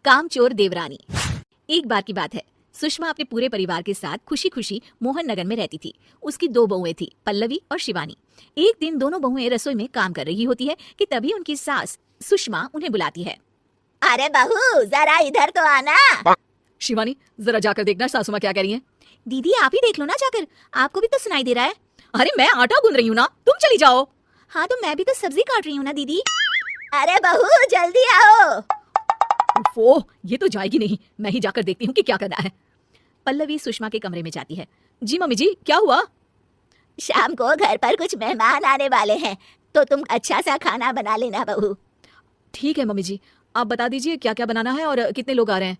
कामचोर देवरानी। एक बार की बात है, सुषमा अपने पूरे परिवार के साथ खुशी खुशी मोहन नगर में रहती थी। उसकी 2 बहुएं थी, पल्लवी और शिवानी। एक दिन दोनों बहुएं रसोई में काम कर रही होती है कि तभी उनकी सास सुषमा उन्हें बुलाती है। अरे बहू, जरा इधर तो आना। शिवानी, जरा जाकर देखना सासू माँ क्या कह रही है। दीदी आप ही देख लो ना जाकर, आपको भी तो सुनाई दे रहा है। अरे मैं आटा गूंद रही हूँ ना, तुम चली जाओ। हाँ तो मैं भी तो सब्जी काट रही हूँ ना दीदी। अरे बहू जल्दी आओ। वो ये तो जाएगी नहीं, मैं ही जाकर देखती हूँ कि क्या करना है। पल्लवी सुषमा के कमरे में जाती है। जी मम्मी जी, क्या हुआ? शाम को घर पर कुछ मेहमान आने वाले हैं, तो तुम अच्छा सा खाना बना लेना बहू। ठीक है मम्मी जी, आप बता दीजिए क्या क्या बनाना है और कितने लोग आ रहे हैं।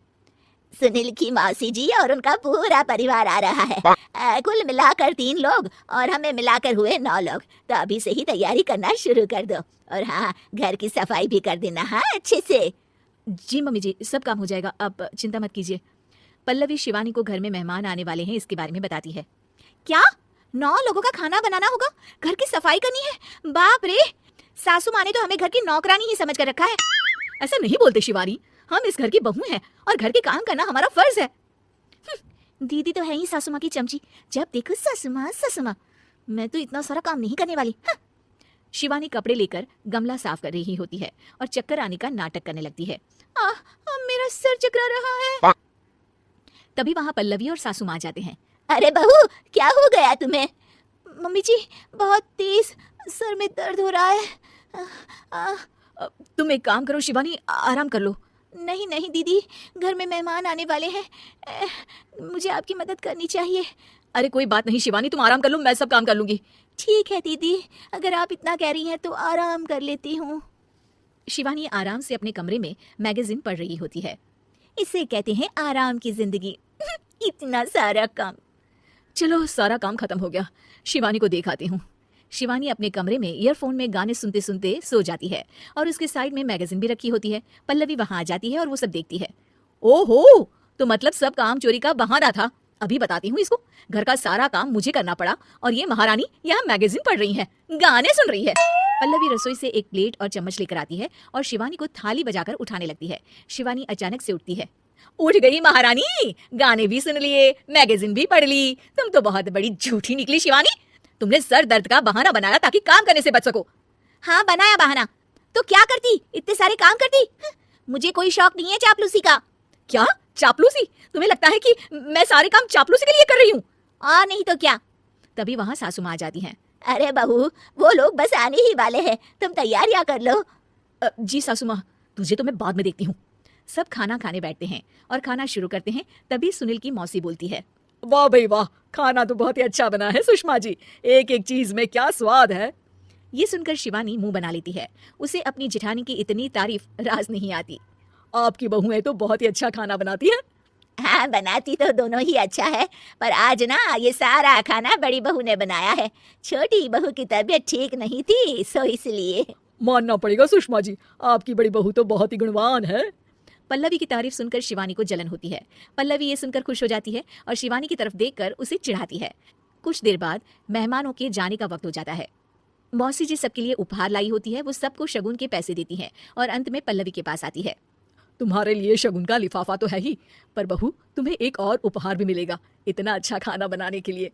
सुनील की मौसी जी और उनका पूरा परिवार आ रहा है। कुल मिलाकर 3 लोग और हमें मिलाकर हुए 9 लोग। तो अभी से ही तैयारी करना शुरू कर दो। और हाँ, घर की सफाई भी कर देना, हाँ अच्छे से। जी मम्मी जी, सब काम हो जाएगा, आप चिंता मत कीजिए। पल्लवी शिवानी को घर में मेहमान आने वाले हैं इसके बारे में बताती है। क्या 9 लोगों का खाना बनाना होगा, घर की सफाई करनी है? बाप रे, सासू माँ ने तो हमें घर की नौकरानी ही समझ कर रखा है। ऐसा नहीं बोलते शिवानी, हम इस घर की बहू हैं और घर के काम करना हमारा फर्ज है। दीदी तो है ही सासू माँ की चमची, जब देखो सासू माँ सासू माँ। मैं तो इतना सारा काम नहीं करने वाली। शिवानी कपड़े लेकर गमला साफ कर रही होती है और चक्कर आने का नाटक करने लगती है। मेरा सर चकरा रहा है। तभी वहाँ पल्लवी और सासू माँ जाते हैं। अरे बहू, क्या हो गया तुम्हें? मम्मी जी, बहुत तेज सर में दर्द हो रहा है। तुम एक काम करो शिवानी, आराम कर लो। नहीं नहीं दीदी, घर में मेहमान आने वाले हैं, मुझे आपकी मदद करनी चाहिए। अरे कोई बात नहीं शिवानी, तुम आराम कर लो, मैं सब काम कर लूंगी। ठीक है दीदी, अगर आप इतना कह रही हैं तो आराम कर लेती हूँ। शिवानी आराम से अपने कमरे में मैगजीन पढ़ रही होती है। इसे कहते हैं आराम की जिंदगी। इतना सारा काम। चलो सारा काम खत्म हो गया, शिवानी को देख आती हूँ। शिवानी अपने कमरे में ईयरफोन में गाने सुनते सुनते सो जाती है और उसके साइड में मैगजीन भी रखी होती है। पल्लवी वहां आ जाती है और वो सब देखती है। ओहो, तो मतलब सब काम चोरी का बहाना था। अभी बताती हूँ इसको, घर का सारा काम मुझे करना पड़ा और ये महारानी यहाँ मैगजीन पढ़ रही है, गाने सुन रही है। पल्लवी रसोई से एक प्लेट और चम्मच लेकर आती है और शिवानी को थाली बजाकर उठाने लगती है। शिवानी अचानक से उठती है। उठ गई महारानी, गाने भी सुन लिए, मैगजीन भी पढ़ ली। तुम तो बहुत बड़ी झूठी निकली शिवानी। तुमने सर दर्द का बहाना बनाया ताकि काम करने से बच सको। हाँ बनाया बहाना, तो क्या करती, इतने सारे काम करती। मुझे कोई शौक नहीं है चापलूसी का। क्या चापलूसी? तुम्हें लगता है कि मैं सारे काम चापलूसी के लिए कर रही हूँ? नहीं तो क्या। तभी वहाँ सासू माँ आ जाती हैं। अरे बहू, वो लोग बस आने ही वाले हैं, तुम तैयारियां कर लो। जी सासू माँ, तुझे तो मैं बाद में देखती हूँ। सब खाना खाने बैठते हैं और खाना शुरू करते हैं। तभी सुनील की मौसी बोलती है। वाह भाई वाह, खाना तो बहुत ही अच्छा बना है सुषमा जी, एक एक चीज में क्या स्वाद है। ये सुनकर शिवानी मुंह बना लेती है। उसे अपनी जेठानी की इतनी तारीफ राज नहीं आती। आपकी बहुएं तो बहुत ही अच्छा खाना बनाती है। हाँ बनाती तो दोनों ही अच्छा है, पर आज ना ये सारा खाना बड़ी बहू ने बनाया है। छोटी बहू की तबीयत ठीक नहीं थी, सो इसलिए। मानना पड़ेगा सुषमा जी, आपकी बड़ी बहू तो बहुत ही गुणवान है। पल्लवी की तारीफ सुनकर शिवानी को जलन होती है। पल्लवी ये सुनकर खुश हो जाती है और शिवानी की तरफ देखकर उसे चिढ़ाती है। कुछ देर बाद मेहमानों के जाने का वक्त हो जाता है। मौसी जी सबके लिए उपहार लाई होती है, वो सबको शगुन के पैसे देती है और अंत में पल्लवी के पास आती है। तुम्हारे लिए शगुन का लिफाफा तो है ही, पर बहू तुम्हें एक और उपहार भी मिलेगा इतना अच्छा खाना बनाने के लिए।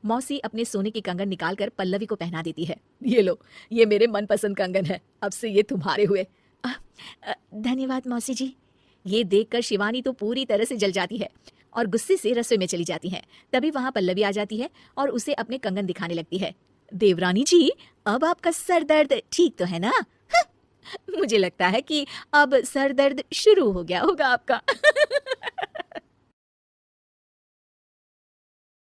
मौसी अपने सोने के कंगन निकालकर पल्लवी को पहना देती है। ये लो, ये मेरे मनपसंद कंगन है, अब से ये तुम्हारे हुए। धन्यवाद मौसी जी। ये देखकर शिवानी तो पूरी तरह से जल जाती है और गुस्से से रसोई में चली जाती है। तभी वहां पल्लवी आ जाती है और उसे अपने कंगन दिखाने लगती है। देवरानी जी, अब आपका सर दर्द ठीक तो है ना? मुझे लगता है कि अब सर दर्द शुरू हो गया होगा आपका।